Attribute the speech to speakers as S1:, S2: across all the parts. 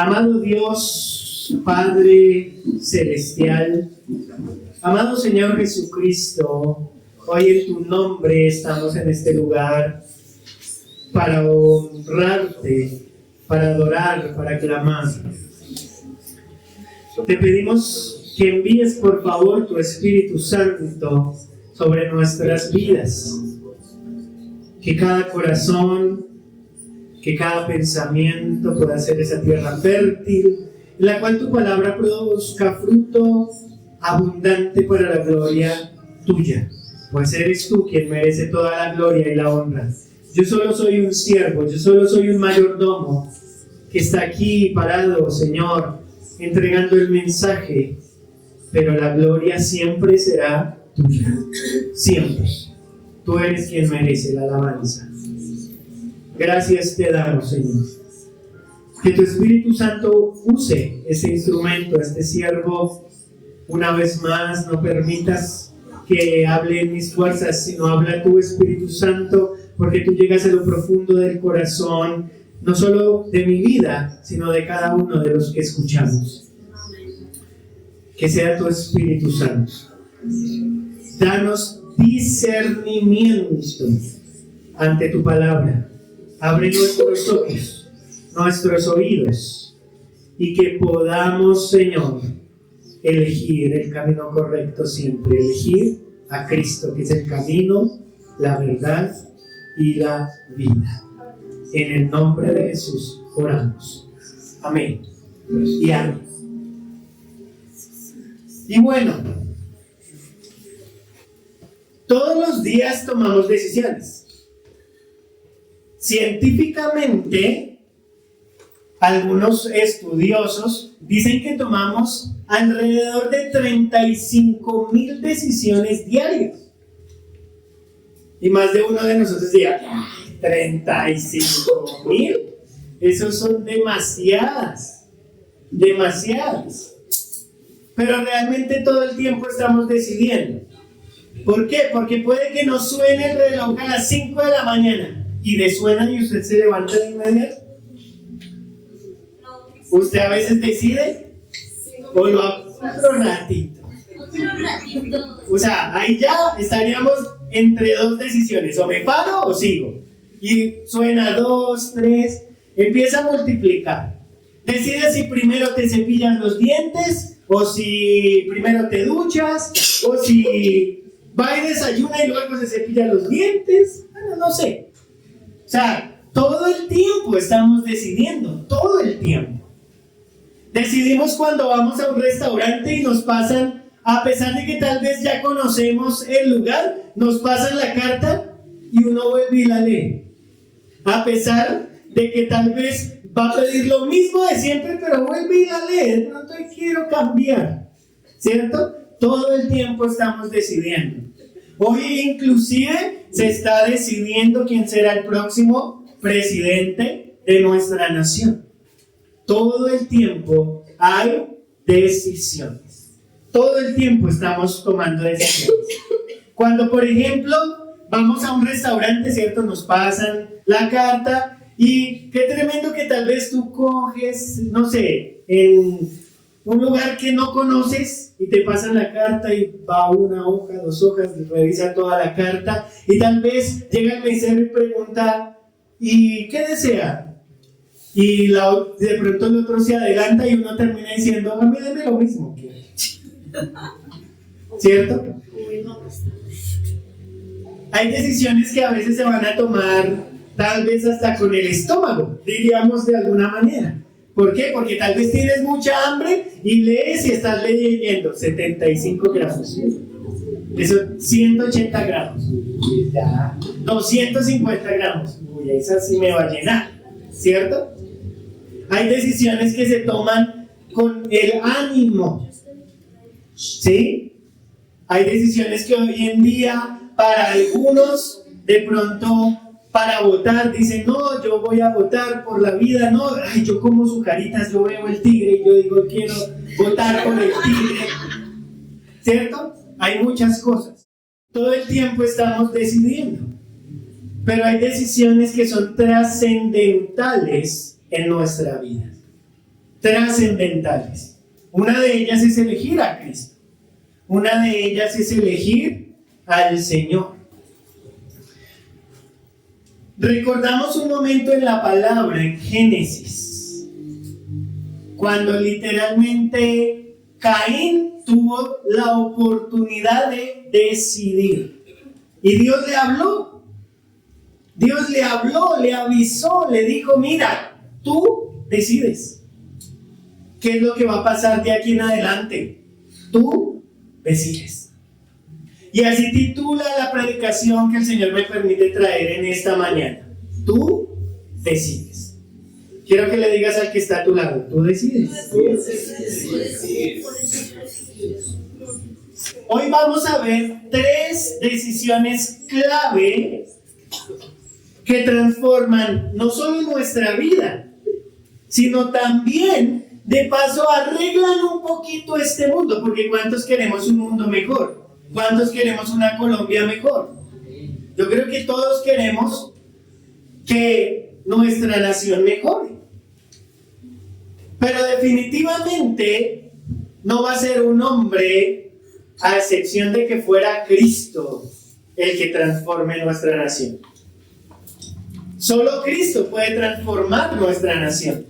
S1: Amado Dios, Padre Celestial, amado Señor Jesucristo, hoy en tu nombre estamos en este lugar para honrarte, para adorar, para clamar. Te pedimos que envíes por favor tu Espíritu Santo sobre nuestras vidas, que cada corazón, que cada pensamiento pueda ser esa tierra fértil, en la cual tu palabra produzca fruto abundante para la gloria tuya, pues eres tú quien merece toda la gloria y la honra. Yo solo soy un siervo, yo solo soy un mayordomo que está aquí parado, Señor, entregando el mensaje, pero la gloria siempre será tuya, siempre. Tú eres quien merece la alabanza. Gracias te damos, Señor. Que tu Espíritu Santo use ese instrumento, este siervo, una vez más. No permitas que hable en mis fuerzas, sino habla tu Espíritu Santo, porque tú llegas a lo profundo del corazón, no solo de mi vida, sino de cada uno de los que escuchamos. Que sea tu Espíritu Santo. Danos discernimiento ante tu palabra. Abre nuestros ojos, nuestros oídos, y que podamos, Señor, elegir el camino correcto siempre. Elegir a Cristo, que es el camino, la verdad y la vida. En el nombre de Jesús oramos. Amén. Y amén. Y bueno, todos los días tomamos decisiones. Científicamente, algunos estudiosos dicen que tomamos alrededor de 35,000 decisiones diarias. Y más de uno de nosotros dirá, 35,000, esos son demasiadas. Pero realmente todo el tiempo estamos decidiendo. ¿Por qué? Porque puede que nos suene el reloj a las 5 de la mañana y le suena y usted se levanta de inmediato. ¿Usted a veces decide? ¿O lo hace un ratito? O sea, ahí ya estaríamos entre dos decisiones, o me paro o sigo. Y suena 2, 3, empieza a multiplicar. Decide si primero te cepillas los dientes, o si primero te duchas, o si va y desayuna y luego se cepilla los dientes. Bueno, no sé. O sea, todo el tiempo estamos decidiendo, todo el tiempo. Decidimos cuando vamos a un restaurante y nos pasan, a pesar de que tal vez ya conocemos el lugar, nos pasan la carta y uno vuelve y la lee. A pesar de que tal vez va a pedir lo mismo de siempre, pero vuelve y la lee. De pronto quiero cambiar, ¿cierto? Todo el tiempo estamos decidiendo. Hoy inclusive se está decidiendo quién será el próximo presidente de nuestra nación. Todo el tiempo hay decisiones. Todo el tiempo estamos tomando decisiones. Cuando, por ejemplo, vamos a un restaurante, ¿cierto? Nos pasan la carta y qué tremendo que tal vez tú coges, no sé, en un lugar que no conoces y te pasan la carta y va una hoja, 2 hojas, revisa toda la carta y tal vez llega el mesero y pregunta, ¿y qué desea? Y de pronto el otro se adelanta y uno termina diciendo, a mí deme lo mismo. ¿Cierto? Hay decisiones que a veces se van a tomar tal vez hasta con el estómago, diríamos de alguna manera. ¿Por qué? Porque tal vez tienes mucha hambre y lees y estás leyendo 75 gramos. Eso, 180 gramos. Ya. 250 gramos. Uy, esa sí me va a llenar, ¿cierto? Hay decisiones que se toman con el ánimo, ¿sí? Hay decisiones que hoy en día, para algunos, de pronto, para votar, dicen, no, yo voy a votar por la vida, no, ay, yo como sucaritas, yo veo el tigre y yo digo, quiero votar por el tigre, ¿cierto? Hay muchas cosas. Todo el tiempo estamos decidiendo, pero hay decisiones que son trascendentales en nuestra vida. trascendentales. Una de ellas es elegir a Cristo. Una de ellas es elegir al Señor. Recordamos un momento en la palabra, en Génesis, cuando literalmente Caín tuvo la oportunidad de decidir. Y Dios le habló. Dios le habló, le avisó, le dijo, mira, tú decides. ¿Qué es lo que va a pasar de aquí en adelante? Tú decides. Y así titula la predicación que el Señor me permite traer en esta mañana. Tú decides. Quiero que le digas al que está a tu lado, tú decides. Hoy vamos a ver 3 decisiones clave que transforman no solo nuestra vida, sino también de paso arreglan un poquito este mundo, porque ¿cuántos queremos un mundo mejor? ¿Cuántos queremos una Colombia mejor? Yo creo que todos queremos que nuestra nación mejore. Pero definitivamente no va a ser un hombre, a excepción de que fuera Cristo, el que transforme nuestra nación. Solo Cristo puede transformar nuestra nación.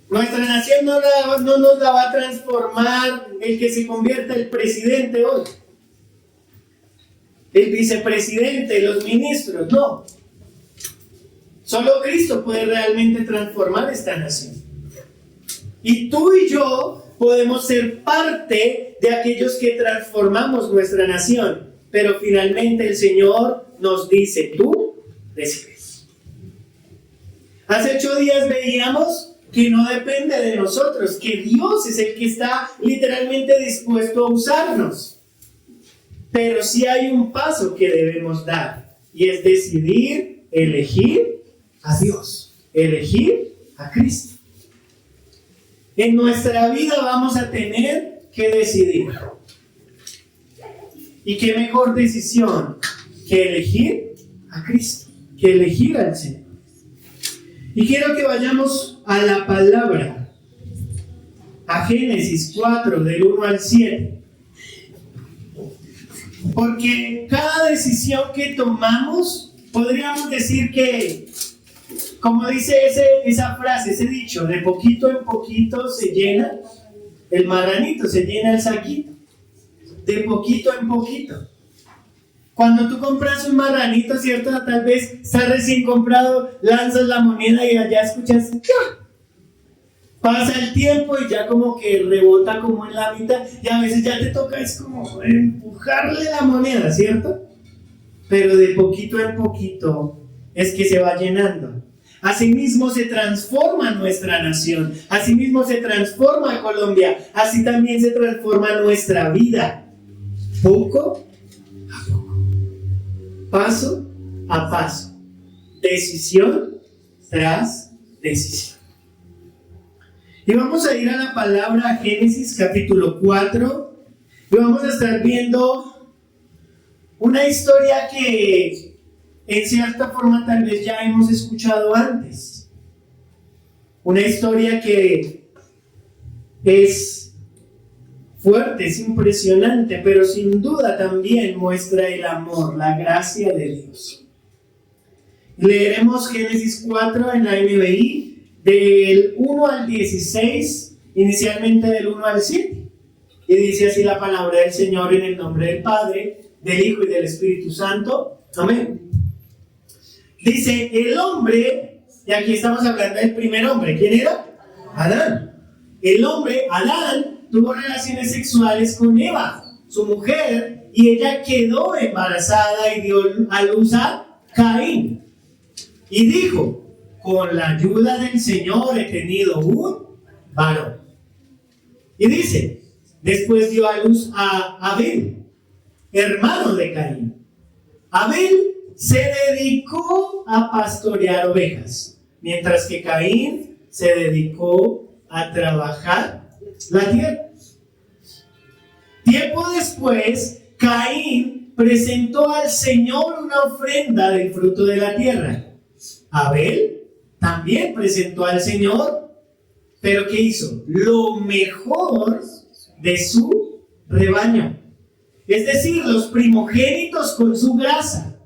S1: Nuestra nación no nos la va a transformar el que se convierta el presidente hoy, el vicepresidente, los ministros, no. Solo Cristo puede realmente transformar esta nación. Y tú y yo podemos ser parte de aquellos que transformamos nuestra nación, pero finalmente el Señor nos dice, tú decides. Hace 8 días veíamos que no depende de nosotros, que Dios es el que está literalmente dispuesto a usarnos. Pero sí hay un paso que debemos dar, y es decidir, elegir a Dios, elegir a Cristo. En nuestra vida vamos a tener que decidir. ¿Y qué mejor decisión que elegir a Cristo, que elegir al Señor? Y quiero que vayamos a la palabra, a Génesis 4, del 1 al 7. Porque cada decisión que tomamos, podríamos decir que, como dice esa frase, ese dicho, de poquito en poquito se llena el marranito, se llena el saquito. De poquito en poquito. Cuando tú compras un marranito, ¿cierto? Tal vez está recién comprado, lanzas la moneda y allá escuchas ¡ya! Pasa el tiempo y ya como que rebota como en la mitad y a veces ya te toca es como empujarle la moneda, ¿cierto? Pero de poquito en poquito es que se va llenando. Asimismo se transforma nuestra nación, asimismo se transforma Colombia, así también se transforma nuestra vida, poco a poco, paso a paso, decisión tras decisión. Y vamos a ir a la palabra Génesis capítulo 4 y vamos a estar viendo una historia que en cierta forma tal vez ya hemos escuchado antes. Una historia que es fuerte, es impresionante, pero sin duda también muestra el amor, la gracia de Dios. Leeremos Génesis 4 en la NBI del 1 al 16, inicialmente del 1 al 7. Y dice así la palabra del Señor en el nombre del Padre, del Hijo y del Espíritu Santo. Amén. Dice, el hombre, y aquí estamos hablando del primer hombre, ¿quién era? Adán. El hombre, Adán, tuvo relaciones sexuales con Eva, su mujer, y ella quedó embarazada y dio a luz a Caín. Y dijo, con la ayuda del Señor he tenido un varón. Y dice, después dio a luz a Abel, hermano de Caín. Abel se dedicó a pastorear ovejas, mientras que Caín se dedicó a trabajar la tierra. Tiempo después, Caín presentó al Señor una ofrenda del fruto de la tierra. Abel también presentó al Señor, pero ¿qué hizo? Lo mejor de su rebaño. Es decir, los primogénitos con su grasa.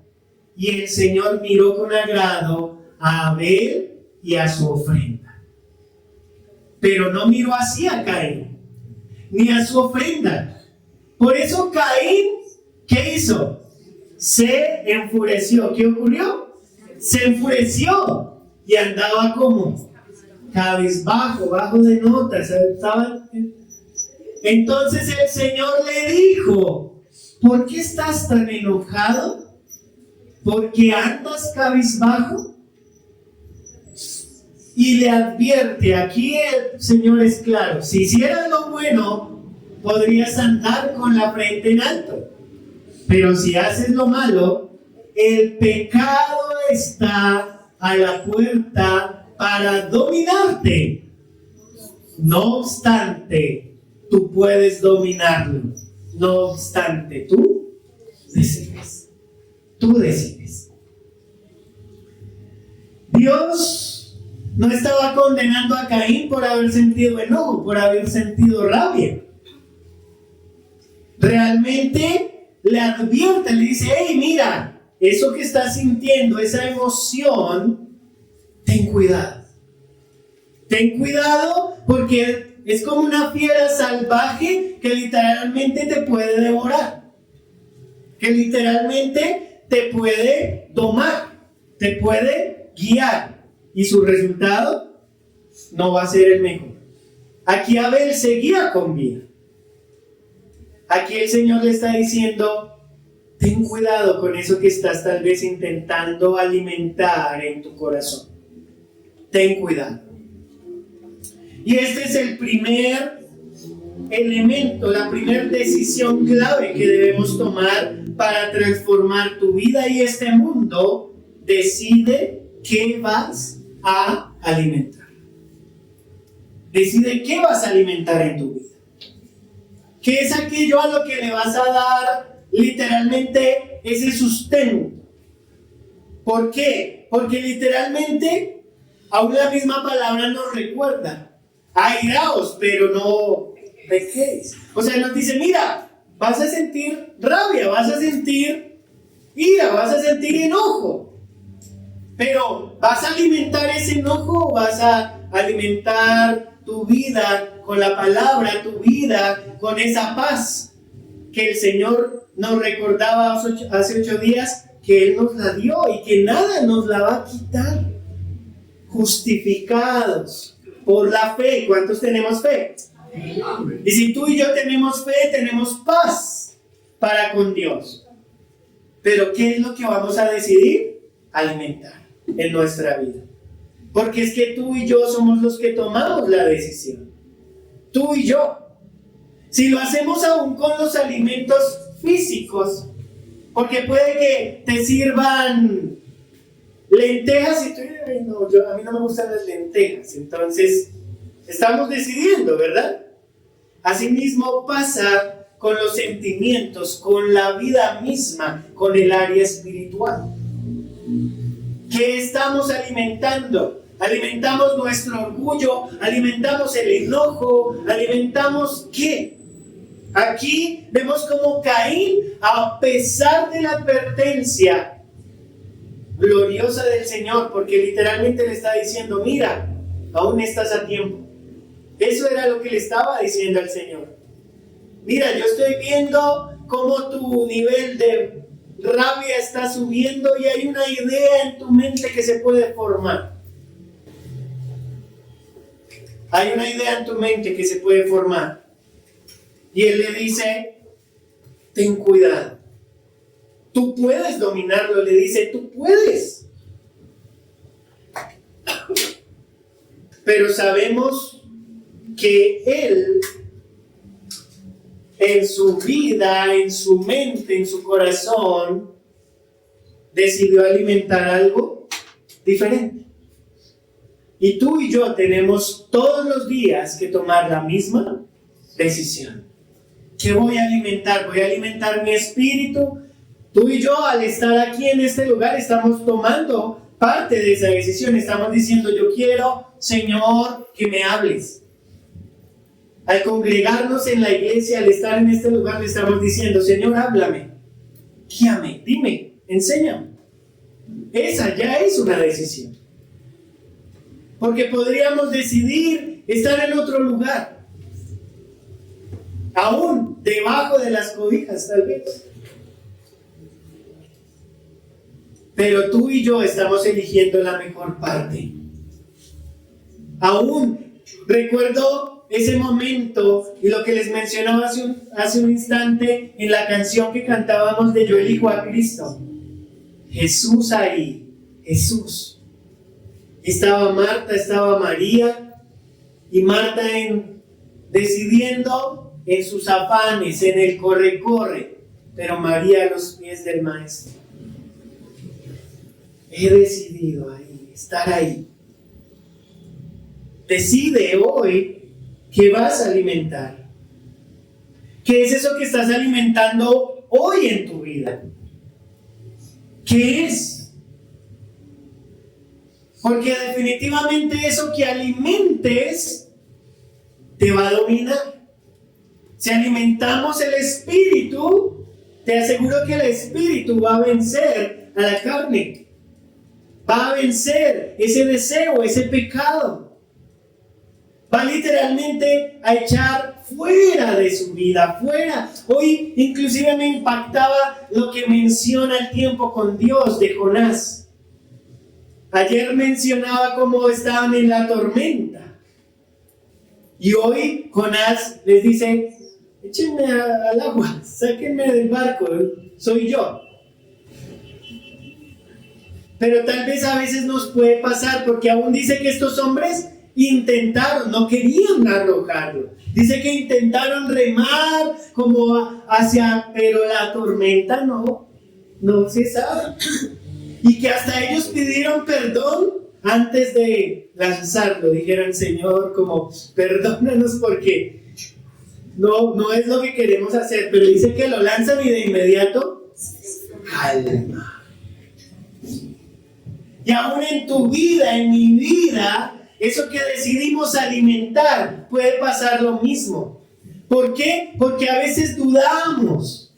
S1: Y el Señor miró con agrado a Abel y a su ofrenda. Pero no miró así a Caín, ni a su ofrenda. Por eso Caín, ¿qué hizo? Se enfureció. ¿Qué ocurrió? Se enfureció y andaba como cabizbajo, bajo de notas. Entonces el Señor le dijo: ¿por qué estás tan enojado? ¿Por qué andas cabizbajo? Y le advierte, aquí el Señor es claro: si hicieras lo bueno, podrías andar con la frente en alto. Pero si haces lo malo, el pecado está a la puerta para dominarte. No obstante, tú puedes dominarlo. No obstante, tú decides. Tú decides. Dios no estaba condenando a Caín por haber sentido enojo, por haber sentido rabia. Realmente le advierte, le dice: hey, mira, eso que estás sintiendo, esa emoción, ten cuidado. Ten cuidado, porque es como una fiera salvaje que literalmente te puede devorar. Que literalmente te puede domar, te puede guiar. Y su resultado no va a ser el mejor. Aquí Abel seguía con vida. Aquí el Señor le está diciendo: ten cuidado con eso que estás tal vez intentando alimentar en tu corazón. Ten cuidado. Y este es el primer elemento, la primera decisión clave que debemos tomar para transformar tu vida y este mundo. Decide qué vas a alimentar. Decide qué vas a alimentar en tu vida. ¿Qué es aquello a lo que le vas a dar literalmente ese sustento? ¿Por qué? Porque literalmente aún la misma palabra nos recuerda: airaos, pero no pequéis. O sea, nos dice: mira, vas a sentir rabia, vas a sentir ira, vas a sentir enojo. Pero ¿vas a alimentar ese enojo o vas a alimentar tu vida con la palabra, tu vida con esa paz que el Señor nos recordaba hace 8 días que Él nos la dio y que nada nos la va a quitar? Justificados por la fe. ¿Cuántos tenemos fe? Y si tú y yo tenemos fe, tenemos paz para con Dios. Pero ¿qué es lo que vamos a decidir? Alimentar en nuestra vida. Porque es que tú y yo somos los que tomamos la decisión. Tú y yo. Si lo hacemos aún con los alimentos físicos, porque puede que te sirvan lentejas y tú dices: no, a mí no me gustan las lentejas. Entonces, estamos decidiendo, ¿verdad? Asimismo pasa con los sentimientos, con la vida misma, con el área espiritual. ¿Qué estamos alimentando? Alimentamos nuestro orgullo, alimentamos el enojo, alimentamos ¿qué? Aquí vemos como Caín, a pesar de la advertencia gloriosa del Señor, porque literalmente le está diciendo: mira, aún estás a tiempo. Eso era lo que le estaba diciendo al Señor. Mira, yo estoy viendo cómo tu nivel de rabia está subiendo y hay una idea en tu mente que se puede formar. Hay una idea en tu mente que se puede formar. Y Él le dice: ten cuidado. Tú puedes dominarlo, le dice: tú puedes. Pero sabemos que Él, en su vida, en su mente, en su corazón, decidió alimentar algo diferente. Y tú y yo tenemos todos los días que tomar la misma decisión. ¿Qué voy a alimentar? ¿Voy a alimentar mi espíritu? Tú y yo, al estar aquí en este lugar, estamos tomando parte de esa decisión. Estamos diciendo, yo quiero, Señor, que me hables. Al congregarnos en la iglesia, al estar en este lugar, le estamos diciendo, Señor, háblame, guíame, dime, enséñame. Esa ya es una decisión. Porque podríamos decidir estar en otro lugar, aún debajo de las cobijas, tal vez. Pero tú y yo estamos eligiendo la mejor parte. Aún recuerdo ese momento y lo que les mencionaba hace un instante en la canción que cantábamos de Yo elijo a Cristo. Jesús ahí, Jesús. Estaba Marta, estaba María, y Marta decidiendo en sus afanes, en el corre, pero María a los pies del Maestro. He decidido ahí, estar ahí. Decide hoy qué vas a alimentar. ¿Qué es eso que estás alimentando hoy en tu vida? ¿Qué es? Porque definitivamente eso que alimentes te va a dominar. Si alimentamos el espíritu, te aseguro que el espíritu va a vencer a la carne. Va a vencer ese deseo, ese pecado. Va literalmente a echar fuera de su vida, fuera. Hoy inclusive me impactaba lo que menciona el tiempo con Dios de Jonás. Ayer mencionaba cómo estaban en la tormenta. Y hoy Jonás les dice, échenme al agua, sáquenme del barco, soy yo. Pero tal vez a veces nos puede pasar, porque aún dice que estos hombres intentaron, no querían arrojarlo. Dice que intentaron remar como pero la tormenta no cesaba. Y que hasta ellos pidieron perdón antes de lanzarlo. Dijeron, Señor, como perdónanos porque no es lo que queremos hacer. Pero dice que lo lanzan y de inmediato calma. Y aún en tu vida, en mi vida, eso que decidimos alimentar, puede pasar lo mismo. ¿Por qué? Porque a veces dudamos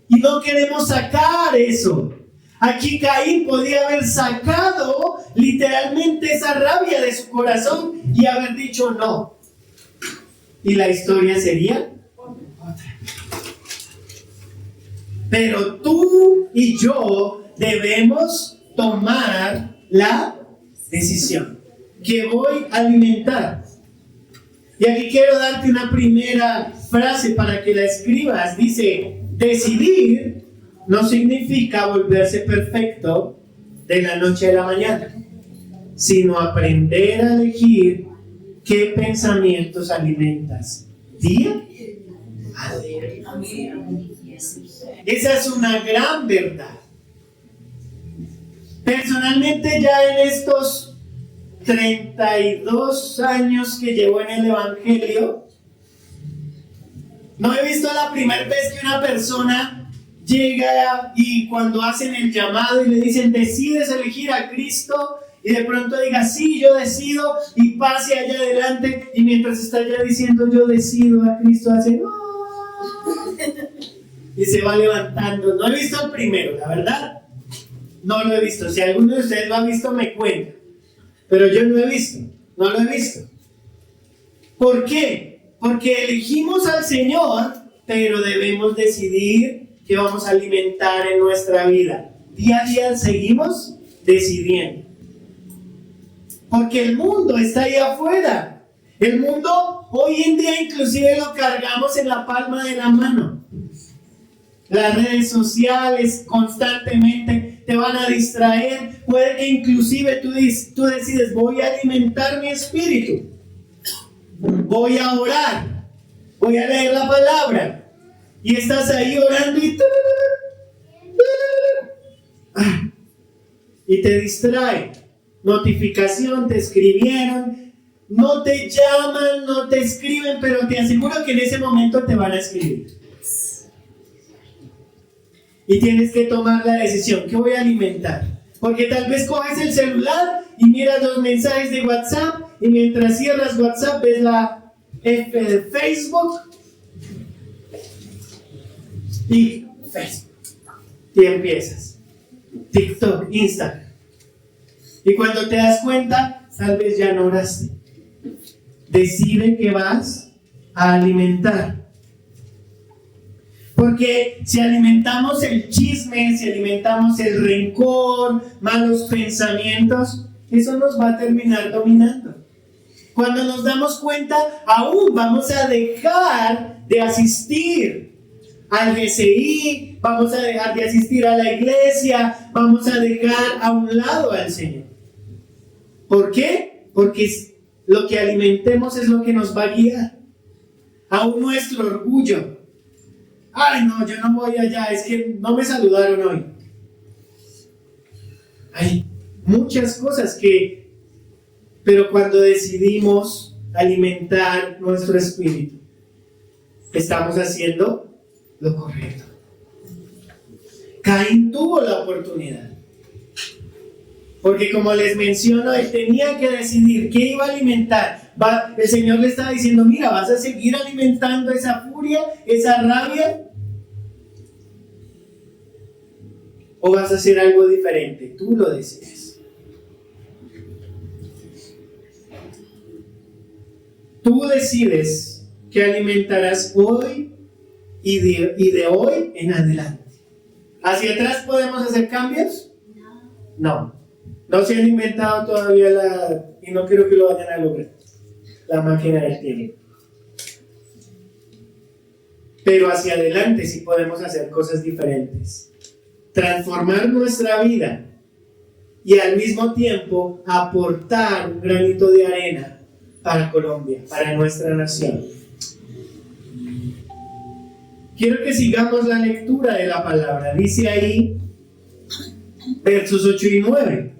S1: y no queremos sacar eso. Aquí Caín podía haber sacado literalmente esa rabia de su corazón y haber dicho no. Y la historia sería otra. Pero tú y yo debemos tomar la decisión que voy a alimentar. Y aquí quiero darte una primera frase para que la escribas. Dice, decidir no significa volverse perfecto de la noche a la mañana, sino aprender a elegir qué pensamientos alimentas día a día. Esa es una gran verdad. Personalmente, ya en estos 32 años que llevo en el Evangelio, no he visto la primera vez que una persona llega y cuando hacen el llamado y le dicen, ¿decides elegir a Cristo? Y de pronto diga, sí, yo decido, y pase allá adelante, y mientras está ya diciendo, yo decido a Cristo, hace, y se va levantando. No he visto el primero, la verdad. No lo he visto. Si alguno de ustedes lo ha visto, me cuenta. Pero yo no lo he visto. ¿Por qué? Porque elegimos al Señor, pero debemos decidir qué vamos a alimentar en nuestra vida. Día a día seguimos decidiendo. Porque el mundo está ahí afuera. El mundo hoy en día inclusive lo cargamos en la palma de la mano. Las redes sociales constantemente te van a distraer. Puede que inclusive tú decides, voy a alimentar mi espíritu. Voy a orar. Voy a leer la palabra. Y estás ahí orando y te distrae. Notificación, te escribieron. No te llaman, no te escriben, pero te aseguro que en ese momento te van a escribir. Y tienes que tomar la decisión. ¿Qué voy a alimentar? Porque tal vez coges el celular y miras los mensajes de WhatsApp y mientras cierras WhatsApp ves la F de Facebook y Facebook. Y empiezas. TikTok, Instagram. Y cuando te das cuenta, tal vez ya no oraste. Decide que vas a alimentar. Porque si alimentamos el chisme, si alimentamos el rencor, malos pensamientos, eso nos va a terminar dominando. Cuando nos damos cuenta, aún vamos a dejar de asistir al GCI, vamos a dejar de asistir a la iglesia, vamos a dejar a un lado al Señor. ¿Por qué? Porque lo que alimentemos es lo que nos va a guiar. Aún nuestro orgullo. Ay, no, yo no voy allá, es que no me saludaron hoy. Hay muchas cosas pero cuando decidimos alimentar nuestro espíritu, estamos haciendo lo correcto. Caín tuvo la oportunidad. Porque como les menciono, él tenía que decidir qué iba a alimentar. El Señor le estaba diciendo, mira, vas a seguir alimentando esa furia, esa rabia, o vas a hacer algo diferente. Tú lo decides. Tú decides qué alimentarás hoy y de hoy en adelante. ¿Hacia atrás podemos hacer cambios? No. No se han inventado todavía y no creo que lo vayan a lograr, la máquina del tiempo. Pero hacia adelante sí podemos hacer cosas diferentes. Transformar nuestra vida y al mismo tiempo aportar un granito de arena para Colombia, para nuestra nación. Quiero que sigamos la lectura de la palabra. Dice ahí, versos 8 y 9.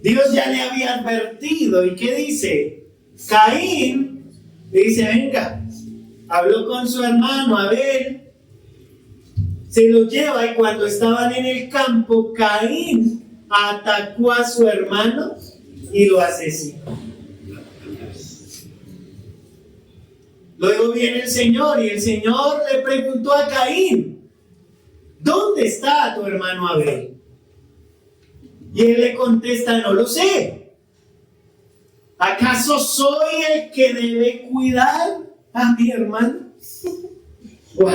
S1: Dios ya le había advertido. ¿Y qué dice? Caín le dice, venga, habló con su hermano Abel, se lo lleva y cuando estaban en el campo, Caín atacó a su hermano y lo asesinó. Luego viene el Señor y el Señor le preguntó a Caín, ¿dónde está tu hermano Abel? Y él le contesta, no lo sé. ¿Acaso soy el que debe cuidar a mi hermano? ¡Wow!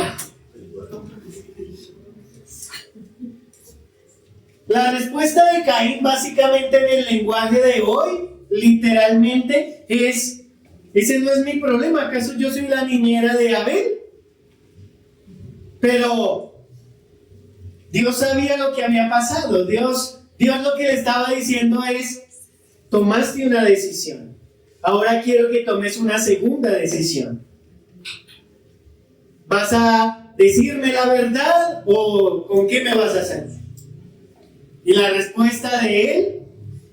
S1: La respuesta de Caín, básicamente en el lenguaje de hoy, literalmente es, ese no es mi problema, ¿acaso yo soy la niñera de Abel? Pero Dios sabía lo que había pasado. Dios lo que le estaba diciendo es, tomaste una decisión, ahora quiero que tomes una segunda decisión. ¿Vas a decirme la verdad o con qué me vas a hacer? Y la respuesta de él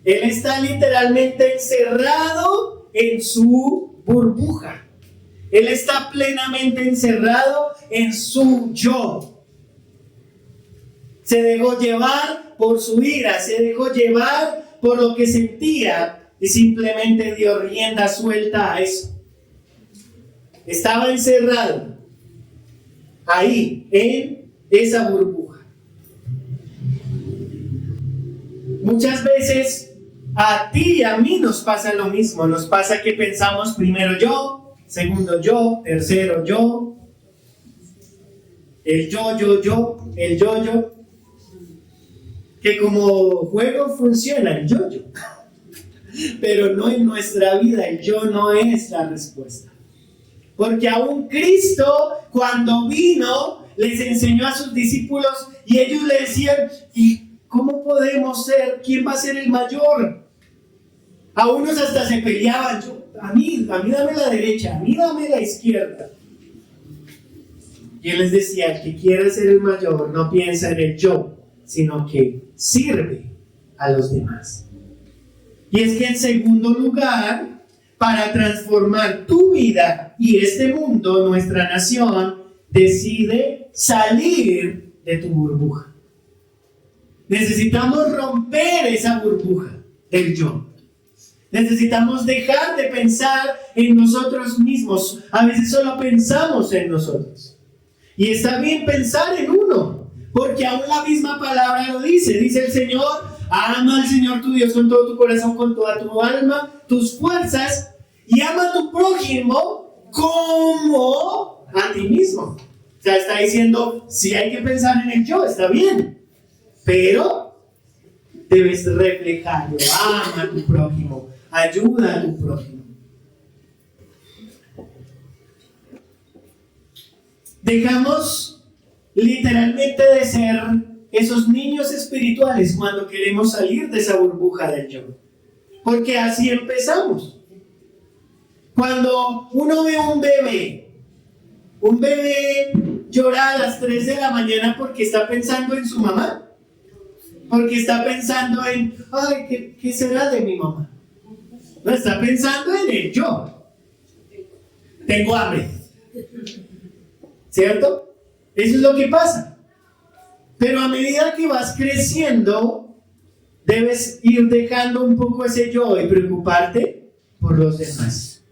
S1: está literalmente encerrado en su burbuja. Él está plenamente encerrado en su yo. Se dejó llevar por su ira, se dejó llevar por lo que sentía y simplemente dio rienda suelta a eso. Estaba encerrado ahí, en esa burbuja. Muchas veces a ti y a mí nos pasa lo mismo. Nos pasa que pensamos primero yo, segundo yo, tercero yo, el yo, el yo. Que como juego funciona el yo. Pero no en nuestra vida, el yo no es la respuesta. Porque aún Cristo, cuando vino, les enseñó a sus discípulos y ellos le decían, ¿y cómo podemos ser? ¿Quién va a ser el mayor? A unos hasta se peleaban, a mí dame la derecha, a mí dame la izquierda. Y él les decía, el que quiera ser el mayor no piensa en el yo, sino que sirve a los demás. Y es que en segundo lugar, para transformar tu vida y este mundo, nuestra nación, decide salir de tu burbuja. Necesitamos romper esa burbuja del yo. Necesitamos dejar de pensar en nosotros mismos. A veces solo pensamos en nosotros. Y está bien pensar en uno, porque aún la misma palabra lo dice. Dice el Señor: ama al Señor tu Dios con todo tu corazón, con toda tu alma, tus fuerzas, y ama a tu prójimo como a ti mismo. O sea, está diciendo, si hay que pensar en el yo, está bien, pero debes reflejarlo. Ama a tu prójimo, ayuda a tu prójimo. Dejamos literalmente de ser esos niños espirituales cuando queremos salir de esa burbuja del yo. Porque así empezamos. Cuando uno ve un bebé llora a las 3 de la mañana porque está pensando en su mamá, porque está pensando en, ay, ¿qué será de mi mamá? No, está pensando en el yo. Tengo hambre. ¿Cierto? Eso es lo que pasa. Pero a medida que vas creciendo, debes ir dejando un poco ese yo y preocuparte por los demás.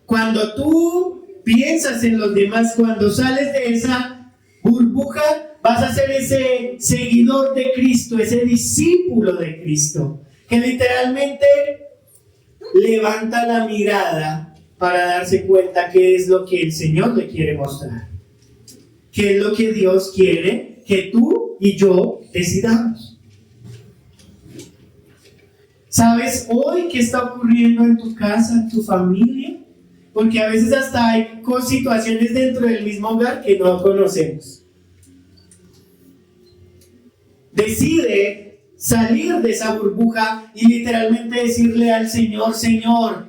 S1: Cuando tú piensas en los demás, cuando sales de esa burbuja, vas a ser ese seguidor de Cristo, ese discípulo de Cristo, que literalmente levanta la mirada para darse cuenta qué es lo que el Señor le quiere mostrar. ¿Qué es lo que Dios quiere que tú y yo decidamos? ¿Sabes hoy qué está ocurriendo en tu casa, en tu familia? Porque a veces hasta hay situaciones dentro del mismo hogar que no conocemos. Decide salir de esa burbuja y literalmente decirle al Señor: Señor,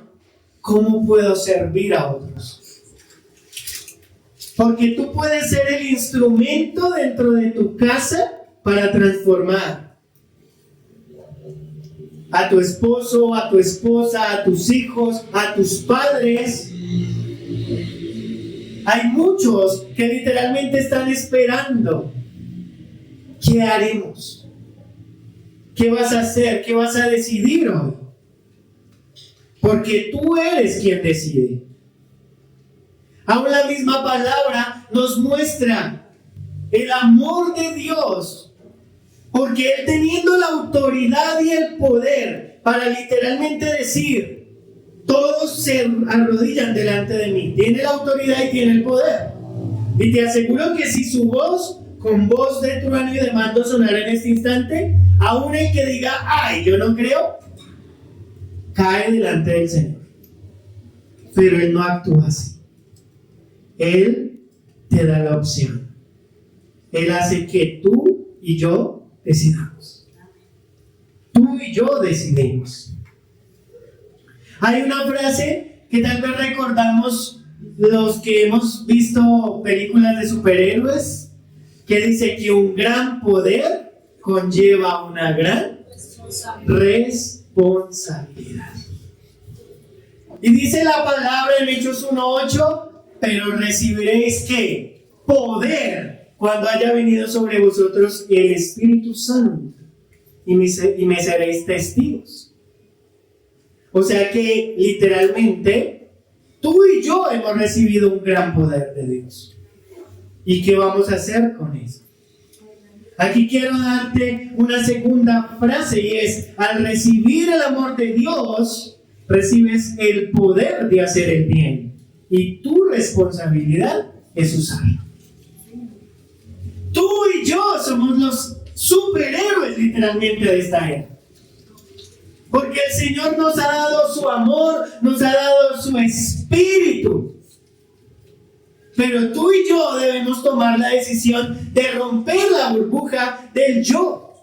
S1: ¿cómo puedo servir a otros? Porque tú puedes ser el instrumento dentro de tu casa para transformar a tu esposo, a tu esposa, a tus hijos, a tus padres. Hay muchos que literalmente están esperando. ¿Qué haremos? ¿Qué vas a hacer? ¿Qué vas a decidir hoy? Porque tú eres quien decide. Aún la misma palabra nos muestra el amor de Dios, porque Él, teniendo la autoridad y el poder para literalmente decir, todos se arrodillan delante de mí, tiene la autoridad y tiene el poder. Y te aseguro que si su voz, con voz de trueno y de mando, sonara en este instante, aún el que diga, ay, yo no creo, cae delante del Señor. Pero Él no actúa así. Él te da la opción. Él hace que tú y yo decidamos. Tú y yo decidimos. Hay una frase que tal vez recordamos los que hemos visto películas de superhéroes, que dice que un gran poder conlleva una gran responsabilidad. Y dice la palabra en Hechos 1:8, pero recibiréis ¿qué? Poder cuando haya venido sobre vosotros el Espíritu Santo, y me seréis testigos. O sea que literalmente tú y yo hemos recibido un gran poder de Dios. ¿Y qué vamos a hacer con eso? Aquí quiero darte una segunda frase, y es: al recibir el amor de Dios, recibes el poder de hacer el bien, y tu responsabilidad es usarlo. Tú y yo somos los superhéroes literalmente de esta era. Porque el Señor nos ha dado su amor, nos ha dado su espíritu. Pero tú y yo debemos tomar la decisión de romper la burbuja del yo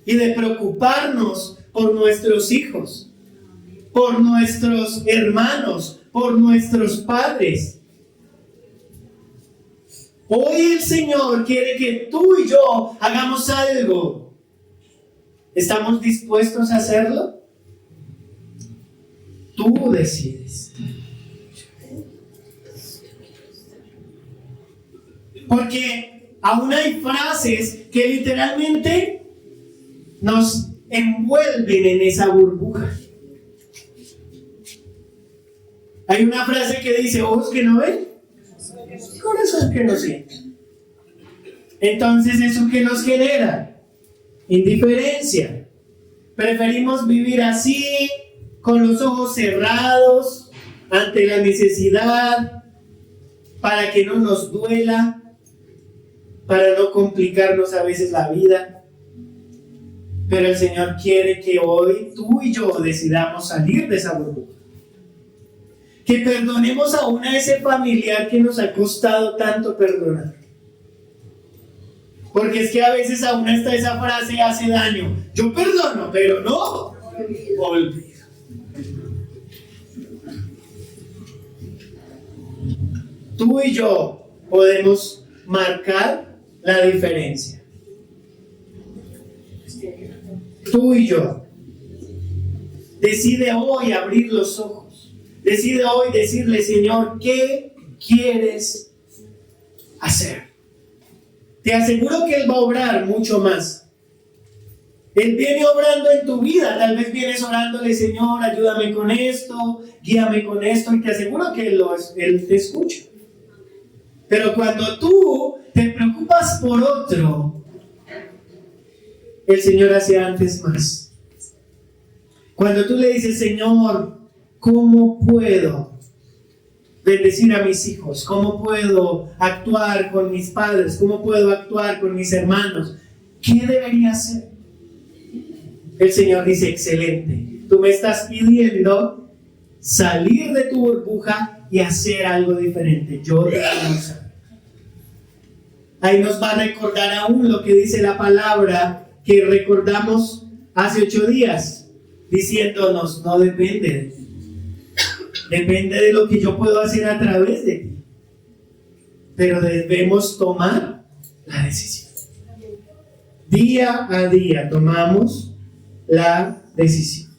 S1: y de preocuparnos por nuestros hijos, por nuestros hermanos, por nuestros padres. Hoy el Señor quiere que tú y yo hagamos algo. ¿Estamos dispuestos a hacerlo? Tú decides. Porque Aún hay frases que literalmente nos envuelven en esa burbuja. Hay una frase que dice: ojos que no ven, corazón que no siente. Entonces, ¿eso qué nos genera? Indiferencia. Preferimos vivir así, con los ojos cerrados ante la necesidad, para que no nos duela, para no complicarnos a veces la vida. Pero el Señor quiere que hoy tú y yo decidamos salir de esa burbuja. Que perdonemos aún a ese familiar que nos ha costado tanto perdonar. Porque es que a veces aún hasta esa frase hace daño. Yo perdono, pero no olvido. Tú y yo podemos marcar la diferencia. Tú y yo. Decide hoy abrir los ojos. Decide hoy decirle: Señor, ¿qué quieres hacer? Te aseguro que Él va a obrar mucho más. Él viene obrando en tu vida. Tal vez vienes orándole: Señor, ayúdame con esto, guíame con esto, y te aseguro que Él te escucha. Pero cuando tú te preocupas por otro, el Señor hace antes más. Cuando tú le dices: Señor, ¿cómo puedo bendecir a mis hijos? ¿Cómo puedo actuar con mis padres? ¿Cómo puedo actuar con mis hermanos? ¿Qué debería hacer? El Señor dice: excelente. Tú me estás pidiendo salir de tu burbuja y hacer algo diferente. Yo te voy a usar. Ahí nos va a recordar aún lo que dice la palabra que recordamos hace 8 días, diciéndonos: no depende de ti. Depende de lo que yo puedo hacer a través de ti. Pero debemos tomar la decisión. Día a día tomamos la decisión.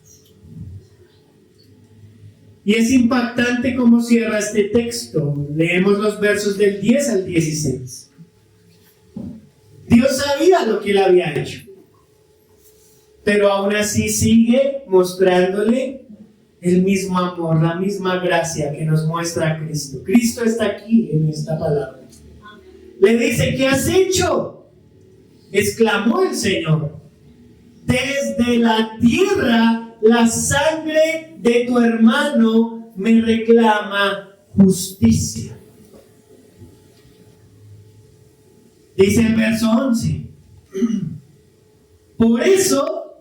S1: Y es impactante cómo cierra este texto. Leemos los versos del 10 al 16. Dios sabía lo que Él había hecho, pero aún así sigue mostrándole el mismo amor, la misma gracia que nos muestra Cristo. Cristo está aquí en esta palabra. Le dice: ¿qué has hecho? Exclamó el Señor: desde la tierra la sangre de tu hermano me reclama justicia. Dice el verso 11: por eso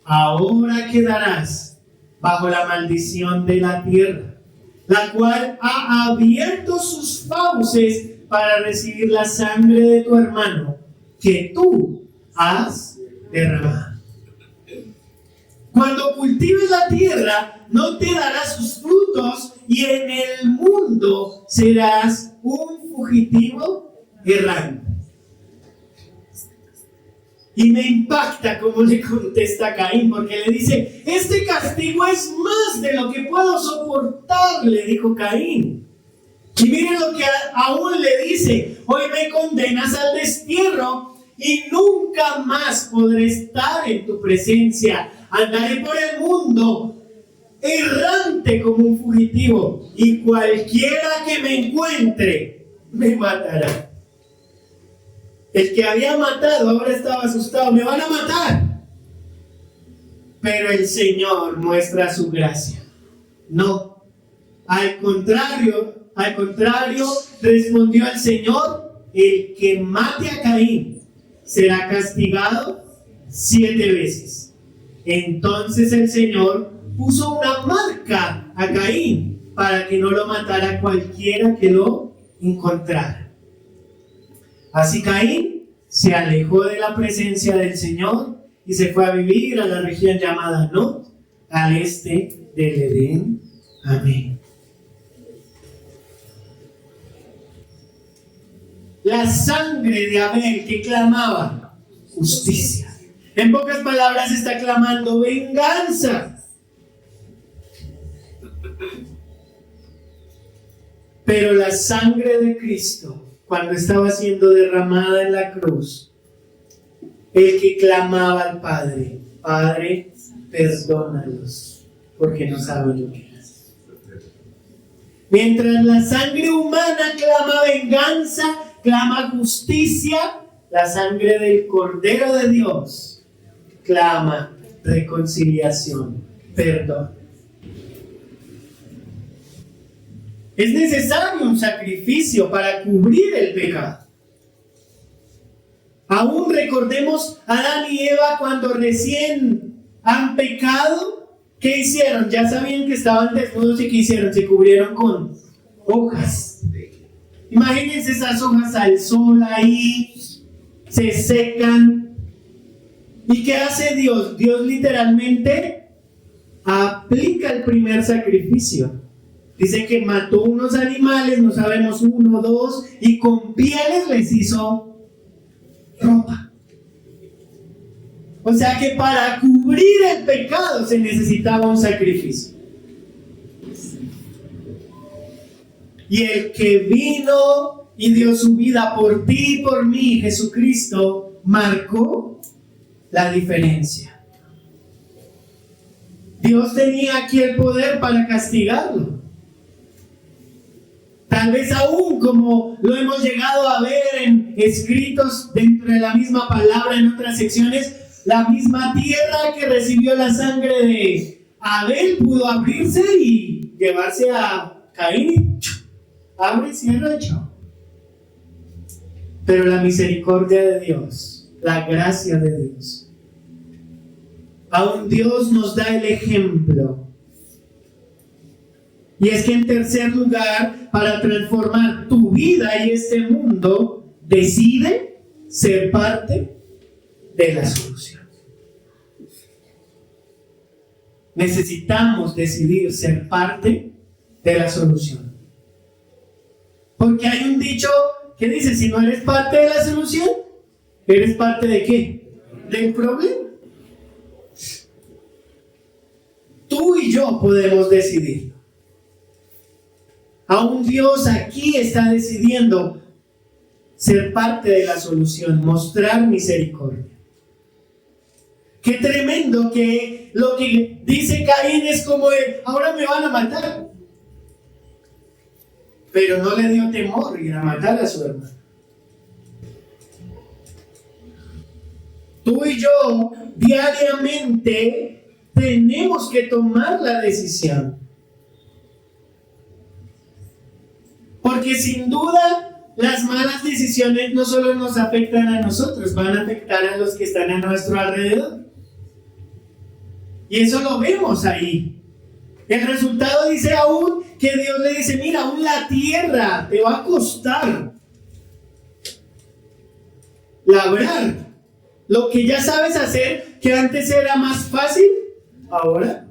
S1: ahora quedarás bajo la maldición de la tierra, la cual ha abierto sus fauces para recibir la sangre de tu hermano que tú has derramado. Cuando cultives la tierra, no te dará sus frutos, y en el mundo serás un fugitivo errante. Y me impacta cómo le contesta Caín, porque le dice: este castigo es más de lo que puedo soportar, le dijo Caín. Y miren lo que aún le dice: hoy me condenas al destierro y nunca más podré estar en tu presencia. Andaré por el mundo errante como un fugitivo, y cualquiera que me encuentre me matará. El que había matado ahora estaba asustado: me van a matar. Pero el Señor muestra su gracia. No, al contrario, respondió el Señor: el que mate a Caín será castigado 7 veces. Entonces el Señor puso una marca a Caín para que no lo matara cualquiera que lo encontrara. Así Caín se alejó de la presencia del Señor y se fue a vivir a la región llamada Nod, al este del Edén. Amén. La sangre de Abel que clamaba justicia. En pocas palabras, está clamando venganza. Pero la sangre de Cristo cuando estaba siendo derramada en la cruz, el que clamaba al Padre: Padre, perdónalos, porque no saben lo que hacen. Mientras la sangre humana clama venganza, clama justicia, la sangre del Cordero de Dios clama reconciliación, perdón. Es necesario un sacrificio para cubrir el pecado. Aún recordemos a Adán y Eva cuando recién han pecado. ¿Qué hicieron? Ya sabían que estaban desnudos y ¿qué hicieron? Se cubrieron con hojas. Imagínense esas hojas al sol ahí, se secan. ¿Y qué hace Dios? Dios literalmente aplica el primer sacrificio. Dice que mató unos animales, no sabemos, 1 o 2, y con pieles les hizo ropa. O sea que para cubrir el pecado se necesitaba un sacrificio. Y el que vino y dio su vida por ti y por mí, Jesucristo, marcó la diferencia. Dios tenía aquí el poder para castigarlo. Tal vez aún, como lo hemos llegado a ver en escritos dentro de la misma palabra en otras secciones, la misma tierra que recibió la sangre de Abel pudo abrirse y llevarse a Caín. Abre, cierra, chao. Pero la misericordia de Dios, la gracia de Dios, aún Dios nos da el ejemplo. Y es que en tercer lugar, para transformar tu vida y este mundo, decide ser parte de la solución. Necesitamos decidir ser parte de la solución. Porque hay un dicho que dice: si no eres parte de la solución, ¿eres parte de qué? Del problema. Tú y yo podemos decidir. Aún Dios aquí está decidiendo ser parte de la solución, mostrar misericordia. Qué tremendo que lo que dice Caín es como ahora me van a matar. Pero no le dio temor ir a matar a su hermano. Tú y yo diariamente tenemos que tomar la decisión. Porque sin duda las malas decisiones no solo nos afectan a nosotros, van a afectar a los que están a nuestro alrededor. Y eso lo vemos ahí. El resultado dice aún que Dios le dice: mira, aún la tierra te va a costar labrar. Lo que ya sabes hacer, que antes era más fácil, ahora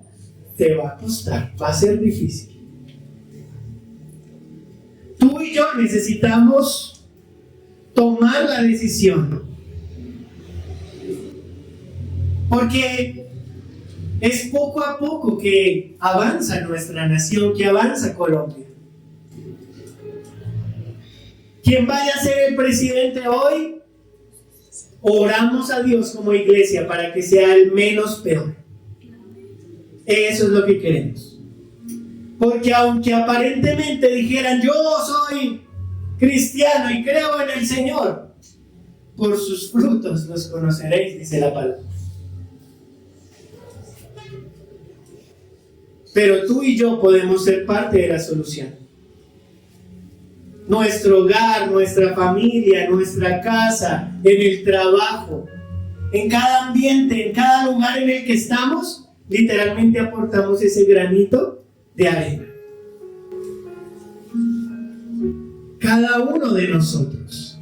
S1: te va a costar, va a ser difícil. Tú y yo necesitamos tomar la decisión. Porque es poco a poco que avanza nuestra nación, que avanza Colombia. ¿Quién vaya a ser el presidente hoy? Oramos a Dios como iglesia para que sea el menos peor. Eso es lo que queremos. Porque aunque aparentemente dijeran: yo soy cristiano y creo en el Señor, por sus frutos los conoceréis, dice la palabra. Pero tú y yo podemos ser parte de la solución. Nuestro hogar, nuestra familia, nuestra casa, en el trabajo, en cada ambiente, en cada lugar en el que estamos, literalmente aportamos ese granito de arena. Cada uno de nosotros.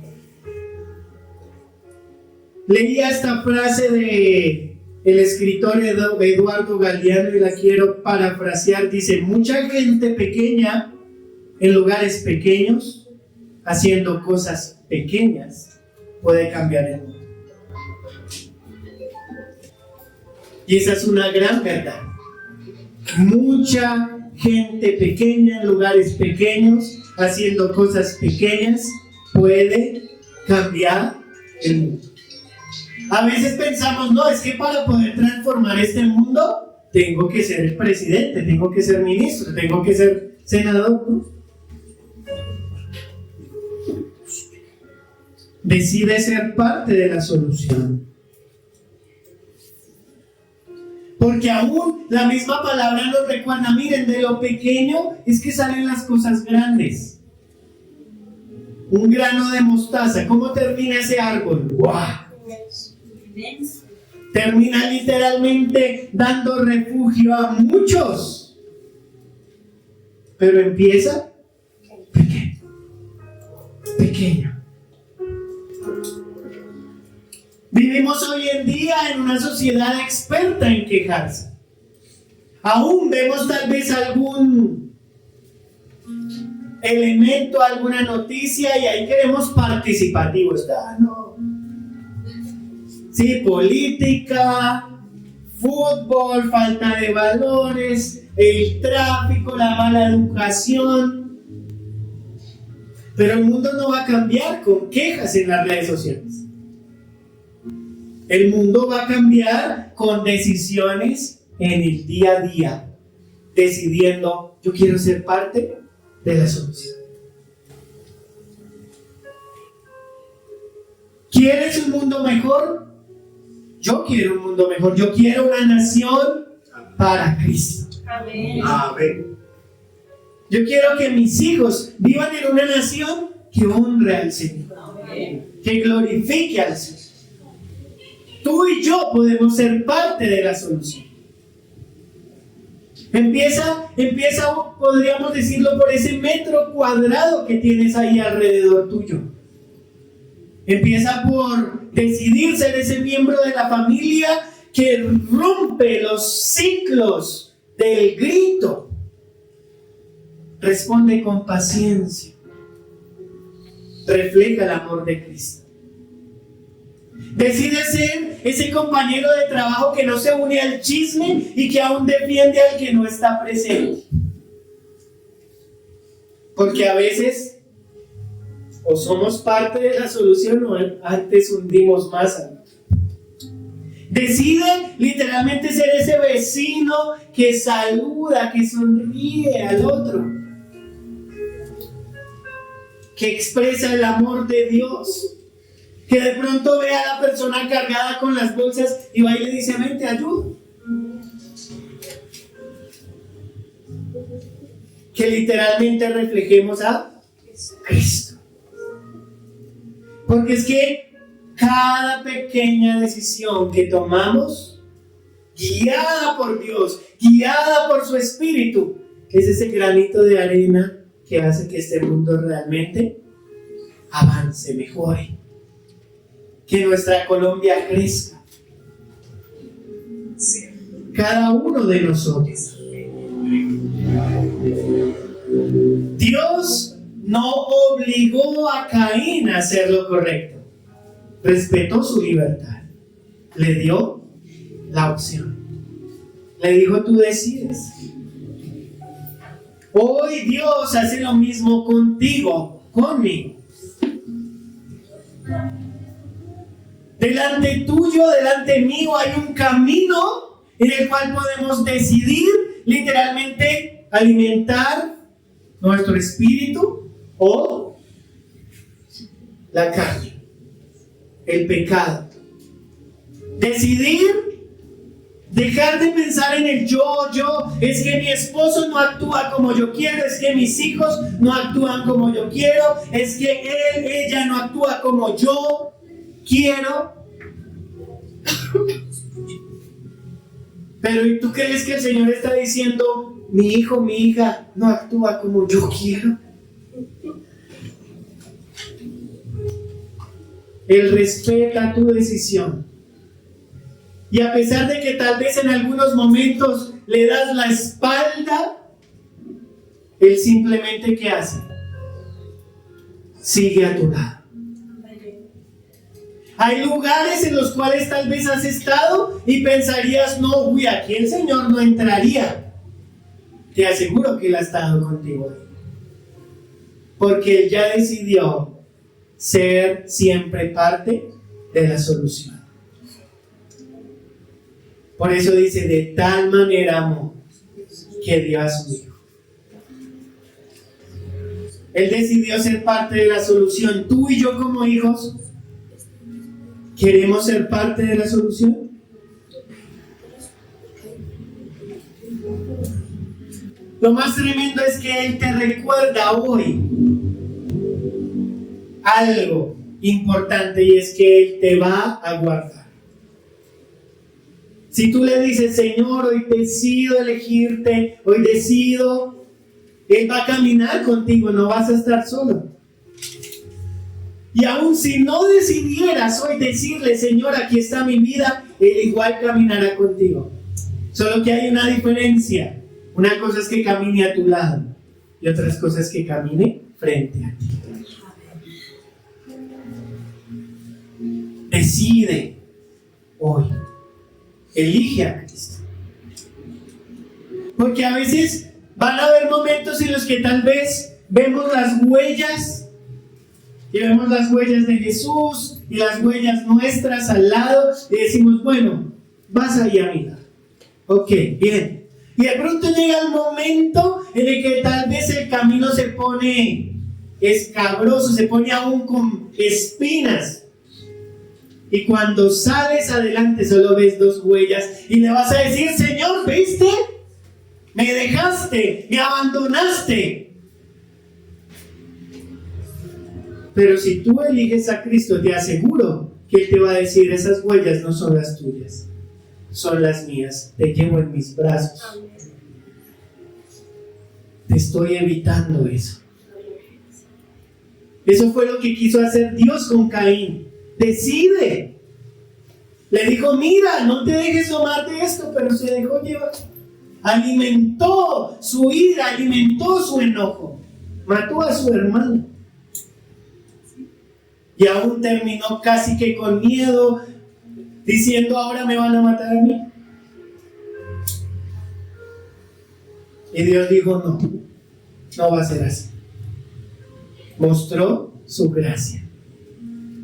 S1: Leía esta frase de el escritor Eduardo Galeano y la quiero parafrasear. Dice: mucha gente pequeña en lugares pequeños, haciendo cosas pequeñas, puede cambiar el mundo. Y esa es una gran verdad. Mucha gente pequeña en lugares pequeños, haciendo cosas pequeñas, puede cambiar el mundo. A veces pensamos, no, es que para poder transformar este mundo, tengo que ser el presidente, tengo que ser ministro, tengo que ser senador, ¿no? Decide ser parte de la solución. Porque aún la misma palabra nos recuerda, miren, de lo pequeño es que salen las cosas grandes. Un grano de mostaza, ¿cómo termina ese árbol? ¡Guau! Termina literalmente dando refugio a muchos. Pero empieza pequeño. Vivimos hoy en día en una sociedad experta en quejarse. Aún vemos tal vez algún elemento, alguna noticia y ahí queremos participativos. No. Sí, política, fútbol, falta de valores, el tráfico, la mala educación. Pero el mundo no va a cambiar con quejas en las redes sociales. El mundo va a cambiar con decisiones en el día a día, decidiendo, yo quiero ser parte de la solución. ¿Quieres un mundo mejor? Yo quiero un mundo mejor. Yo quiero una nación para Cristo.
S2: Amén.
S1: Amén. Yo quiero que mis hijos vivan en una nación que honre al Señor. Amén. Que glorifique al Señor. Tú y yo podemos ser parte de la solución. Empieza, podríamos decirlo, por ese metro cuadrado que tienes ahí alrededor tuyo. Empieza por decidir ser ese miembro de la familia que rompe los ciclos del grito. Responde con paciencia. Refleja el amor de Cristo. Decide ser ese compañero de trabajo que no se une al chisme y que aún defiende al que no está presente. Porque a veces o somos parte de la solución o antes hundimos más al otro. Decide literalmente ser ese vecino que saluda, que sonríe al otro, que expresa el amor de Dios. Que de pronto ve a la persona cargada con las bolsas y va y le dice, ven, te ayudo. Que literalmente reflejemos a Cristo. Porque es que cada pequeña decisión que tomamos, guiada por Dios, guiada por su Espíritu, es ese granito de arena que hace que este mundo realmente avance, mejore. Que nuestra Colombia crezca. Cada uno de nosotros. Dios no obligó a Caín a hacer lo correcto. Respetó su libertad. Le dio la opción. Le dijo, tú decides. Hoy Dios hace lo mismo contigo, conmigo. Delante tuyo, delante mío hay un camino en el cual podemos decidir literalmente alimentar nuestro espíritu o la carne, el pecado. Decidir dejar de pensar en el yo, es que mi esposo no actúa como yo quiero, es que mis hijos no actúan como yo quiero, es que ella no actúa como yo quiero. Pero ¿y tú crees que el Señor está diciendo, mi hijo, mi hija no actúa como yo quiero? Él respeta tu decisión. Y a pesar de que tal vez en algunos momentos le das la espalda, Él simplemente, ¿qué hace? Sigue a tu lado. Hay lugares en los cuales tal vez has estado y pensarías, no, aquí el Señor no entraría. Te aseguro que Él ha estado contigo. Porque Él ya decidió ser siempre parte de la solución. Por eso dice, de tal manera amó que dio a su Hijo. Él decidió ser parte de la solución. Tú y yo como hijos, ¿queremos ser parte de la solución? Lo más tremendo es que Él te recuerda hoy algo importante, y es que Él te va a guardar. Si tú le dices, Señor, hoy decido elegirte, hoy decido, Él va a caminar contigo, no vas a estar solo. Y aun si no decidieras hoy decirle, Señor, aquí está mi vida, Él igual caminará contigo. Solo que hay una diferencia. Una cosa es que camine a tu lado y otras cosas que camine frente a ti. Decide hoy. Elige a Cristo. Porque a veces van a haber momentos en los que tal vez vemos las huellas, y vemos las huellas de Jesús y las huellas nuestras al lado, y decimos, bueno, vas ahí, amiga. Ok, bien. Y de pronto llega el momento en el que tal vez el camino se pone escabroso, se pone aún con espinas. Y cuando sales adelante solo ves dos huellas y le vas a decir, Señor, ¿viste? Me dejaste, me abandonaste. Pero si tú eliges a Cristo, te aseguro que Él te va a decir, esas huellas no son las tuyas, son las mías. Te llevo en mis brazos. Te estoy evitando eso. Eso fue lo que quiso hacer Dios con Caín. Decide. Le dijo, mira, no te dejes tomar de esto, pero se dejó llevar. Alimentó su ira, alimentó su enojo. Mató a su hermano. Y aún terminó casi que con miedo, diciendo, ahora me van a matar a mí. Y Dios dijo, no va a ser así. Mostró su gracia.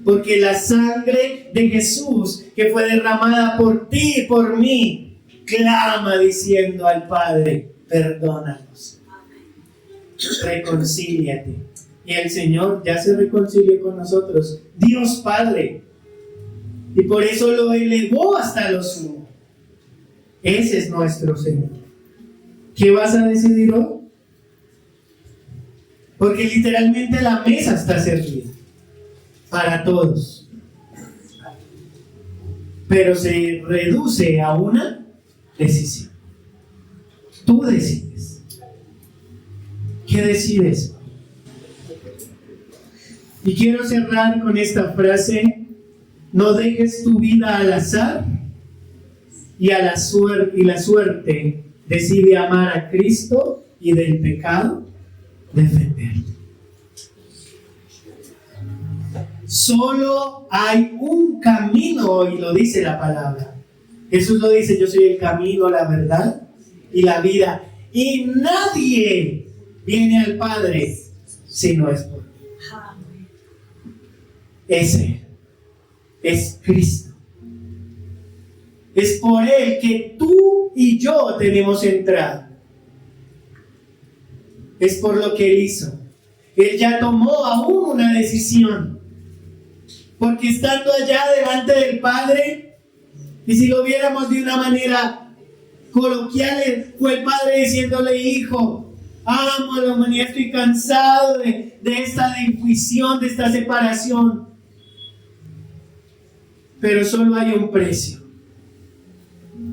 S1: Porque la sangre de Jesús, que fue derramada por ti y por mí, clama diciendo al Padre, perdónanos. Reconcíliate. Y el Señor ya se reconcilió con nosotros. Dios Padre. Y por eso lo elevó hasta lo sumo. Ese es nuestro Señor. ¿Qué vas a decidir hoy? Porque literalmente la mesa está servida para todos. Pero se reduce a una decisión. Tú decides. ¿Qué decides? Y quiero cerrar con esta frase: no dejes tu vida al azar y la suerte decide amar a Cristo y del pecado defenderte. Solo hay un camino, y lo dice la palabra. Jesús lo dice: yo soy el camino, la verdad y la vida, y nadie viene al Padre si no es por mí. Ese es Cristo. Es por Él que tú y yo tenemos entrada. Es por lo que Él hizo. Él ya tomó aún una decisión. Porque estando allá delante del Padre, y si lo viéramos de una manera coloquial, fue el Padre diciéndole: hijo, amo a la humanidad, estoy cansado de esta división, de esta separación. Pero solo hay un precio.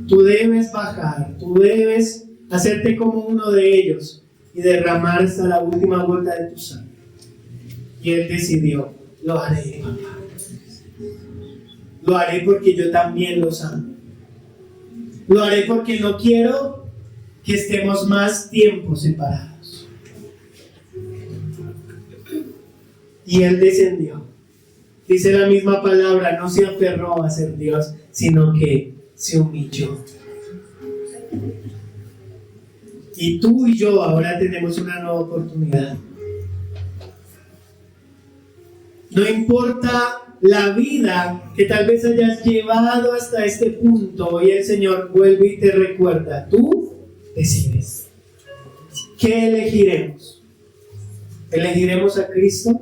S1: Tú debes bajar, tú debes hacerte como uno de ellos y derramar hasta la última gota de tu sangre. Y Él decidió: lo haré, papá. Lo haré porque yo también los amo. Lo haré porque no quiero que estemos más tiempo separados. Y Él descendió. Dice la misma palabra, no se aferró a ser Dios, sino que se humilló. Y tú y yo ahora tenemos una nueva oportunidad. No importa la vida que tal vez hayas llevado hasta este punto, hoy el Señor vuelve y te recuerda, tú decides. ¿Qué elegiremos? ¿Elegiremos a Cristo?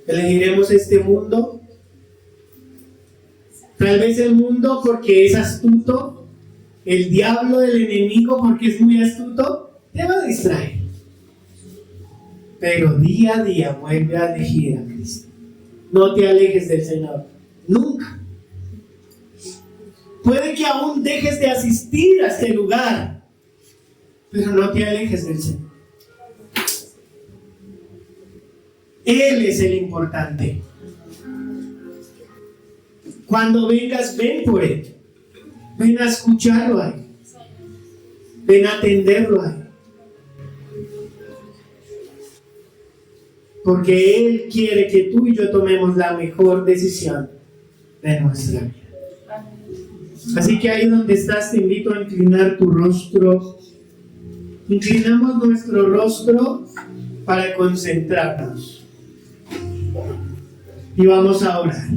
S1: ¿Elegiremos este mundo? Tal vez el mundo porque es astuto, el diablo, el enemigo porque es muy astuto, te va a distraer. Pero día a día vuelve a elegir a Cristo. No te alejes del Señor, nunca. Puede que aún dejes de asistir a este lugar, pero no te alejes del Señor. Él es el importante. Cuando vengas, ven por Él. Ven a escucharlo a Él. Ven a atenderlo a Él. Porque Él quiere que tú y yo tomemos la mejor decisión de nuestra vida. Así que ahí donde estás, te invito a inclinar tu rostro. Inclinamos nuestro rostro para concentrarnos. Y vamos a orar.